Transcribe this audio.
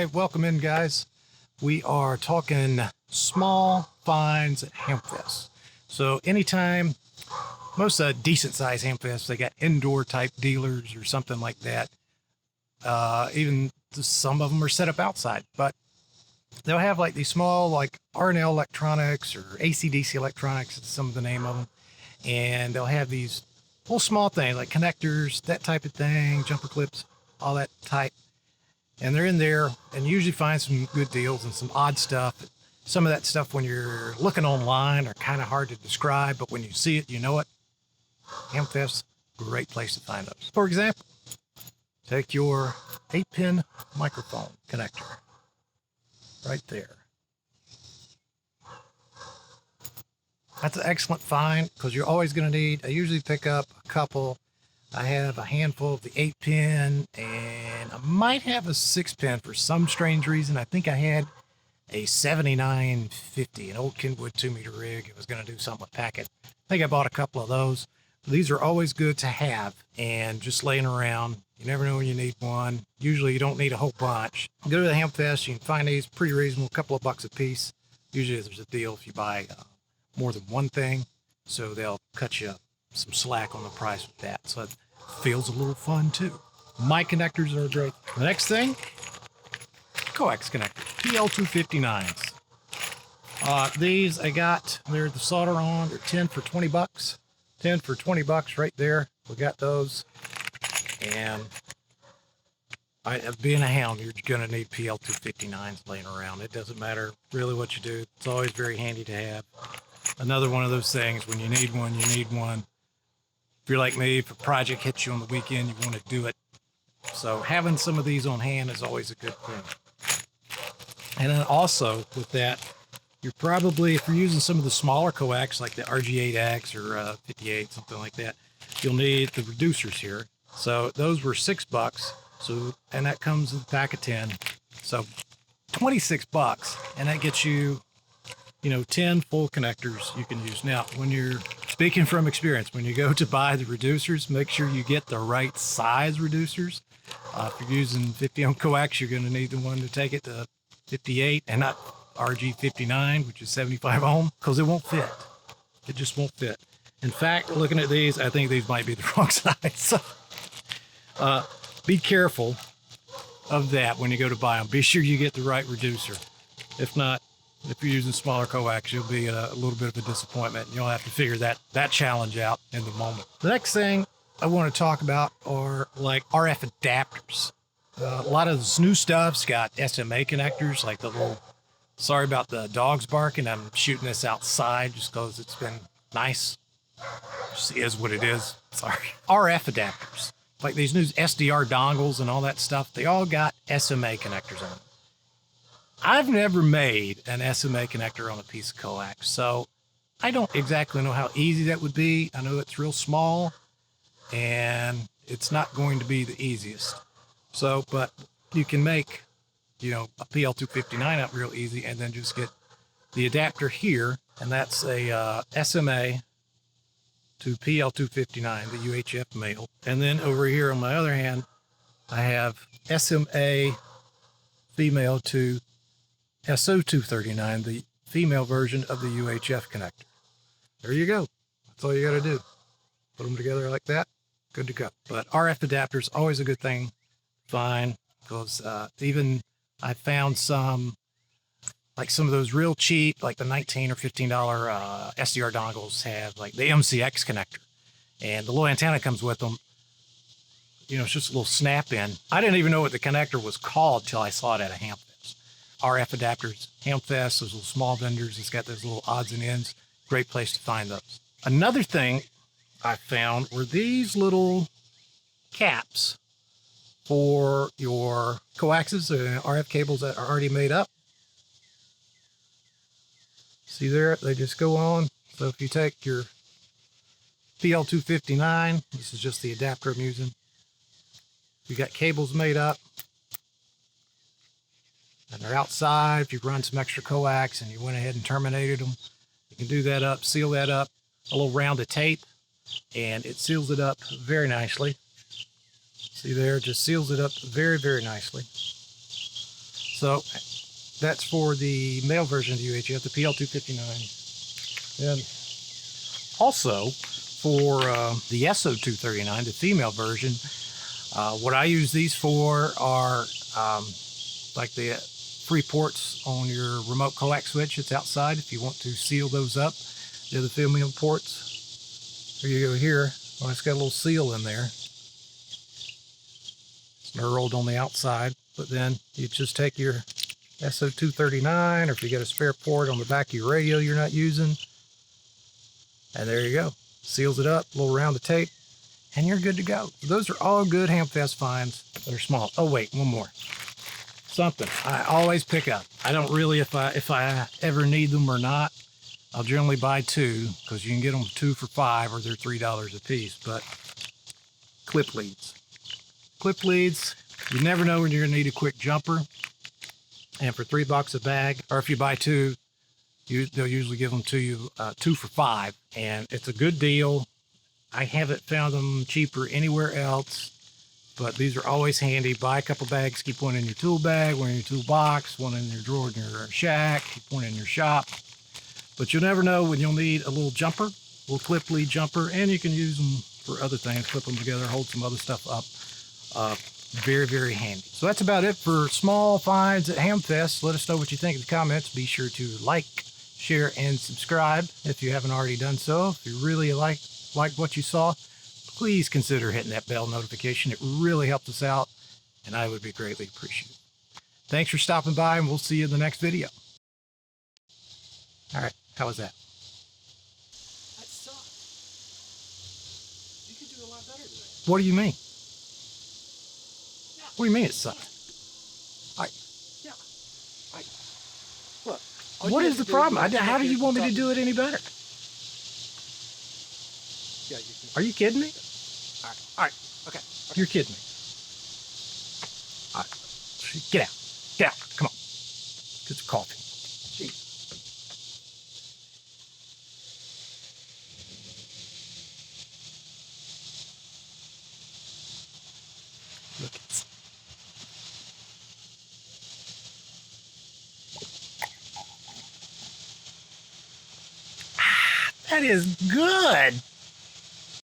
Okay, welcome in, guys. We are talking small finds at Hamfest. So anytime, most decent size Hamfests, they got indoor type dealers or something like that. Even some of them are set up outside, but they'll have like these small, like R&L electronics or AC/DC electronics, is some of the name of them. And they'll have these little small things like connectors, that type of thing, jumper clips, all that type. And they're in there, and you usually find some good deals and some odd stuff. Some of that stuff when you're looking online are kind of hard to describe, but when you see it, you know it. Hamfest, great place to find those. For example, take your 8-pin microphone connector right there. That's an excellent find because you're always going to need, I usually pick up a couple. I have a handful of the 8-pin, and I might have a 6-pin for some strange reason. I think I had a 7950, an old Kenwood 2-meter rig. It was going to do something with packet. I think I bought a couple of those. These are always good to have and just laying around. You never know when you need one. Usually you don't need a whole bunch. Go to the Hamfest, you can find these pretty reasonable, a couple of bucks a piece. Usually there's a deal if you buy more than one thing, so they'll cut you some slack on the price with that. So it feels a little fun too. Mic connectors are great. The next thing, coax connector, PL259s. These I got, they're the solder on, they're 10 for 20 bucks. 10 for 20 bucks right there. We got those. And being a hound, you're going to need PL259s laying around. It doesn't matter really what you do. It's always very handy to have. Another one of those things, when you need one, you need one. If you're like me, if a project hits you on the weekend, you want to do it. So having some of these on hand is always a good thing. And then also with that, you're probably, if you're using some of the smaller coax, like the RG8X or 58, something like that, you'll need the reducers here. So those were $6. So, and that comes in a pack of 10. So 26 bucks, and that gets you, 10 full connectors you can use. Now, when you're speaking from experience, when you go to buy the reducers, make sure you get the right size reducers. If you're using 50 ohm coax, you're going to need the one to take it to 58 and not RG59, which is 75 ohm, because it won't fit. It just won't fit. In fact, looking at these, I think these might be the wrong size. So, be careful of that when you go to buy them. Be sure you get the right reducer. If not, if you're using smaller coax, you'll be a little bit of a disappointment. You'll have to figure that challenge out in the moment. The next thing I want to talk about are like RF adapters. A lot of this new stuff's got SMA connectors, like the little, sorry about the dogs barking. I'm shooting this outside just because it's been nice. Just is what it is. Sorry. RF adapters, like these new SDR dongles and all that stuff, they all got SMA connectors on them. I've never made an SMA connector on a piece of coax, so I don't exactly know how easy that would be. I know it's real small, and it's not going to be the easiest. So, but you can make, a PL259 out real easy, and then just get the adapter here, and that's a SMA to PL259, the UHF male. And then over here on my other hand, I have SMA female to SO239, the female version of the UHF connector. There you go. That's all you got to do. Put them together like that. Good to go. But RF adapters, always a good thing. Fine. Because even I found some, like some of those real cheap, like the $19 or $15 SDR dongles have like the MCX connector. And the little antenna comes with them. It's just a little snap in. I didn't even know what the connector was called till I saw it at a Hamfest. RF adapters, Hamfest, those little small vendors. It's got those little odds and ends. Great place to find those. Another thing I found were these little caps for your coaxes and RF cables that are already made up. See there? They just go on. So if you take your PL259, this is just the adapter I'm using. You got cables made up. And they're outside. If you run some extra coax and you went ahead and terminated them, you can do that up, seal that up, a little round of tape, and it seals it up very nicely. See there, just seals it up very, very nicely. So that's for the male version of the UHF, the PL259. And also for the SO239, the female version, what I use these for are like the free ports on your remote collect switch that's outside. If you want to seal those up, they're the female ports. Here you go here. Well, it's got a little seal in there. It's knurled on the outside, but then you just take your SO239, or if you got a spare port on the back of your radio you're not using, and there you go. Seals it up, a little round of tape, and you're good to go. Those are all good Hamfest finds that are small. Oh wait, one more. Something I always pick up. I don't really, if I ever need them or not, I'll generally buy two, because you can get them 2 for $5 or they're $3 a piece. But clip leads. Clip leads, you never know when you're gonna need a quick jumper. And for $3 a bag, or if you buy two, they'll usually give them to you 2 for $5, and it's a good deal. I haven't found them cheaper anywhere else, but these are always handy. Buy a couple bags, keep one in your tool bag, one in your toolbox, one in your drawer in your shack, keep one in your shop. But you'll never know when you'll need a little jumper, a little clip lead jumper, and you can use them for other things, clip them together, hold some other stuff up. Very, very handy. So that's about it for small finds at Hamfest. Let us know what you think in the comments. Be sure to like, share, and subscribe if you haven't already done so. If you really like what you saw, please consider hitting that bell notification. It really helps us out, and I would be greatly appreciated. Thanks for stopping by, and we'll see you in the next video. All right, how was that? That sucked. You could do a lot better than that. What do you mean? What do you mean it sucked? Look. What is the problem? How do you want me to do it any better? Yeah, you can. Are you kidding me? All right. Okay. You're kidding me. All right. Get out. Get out. Come on. Get some coffee. Jeez. Look at this. That is good.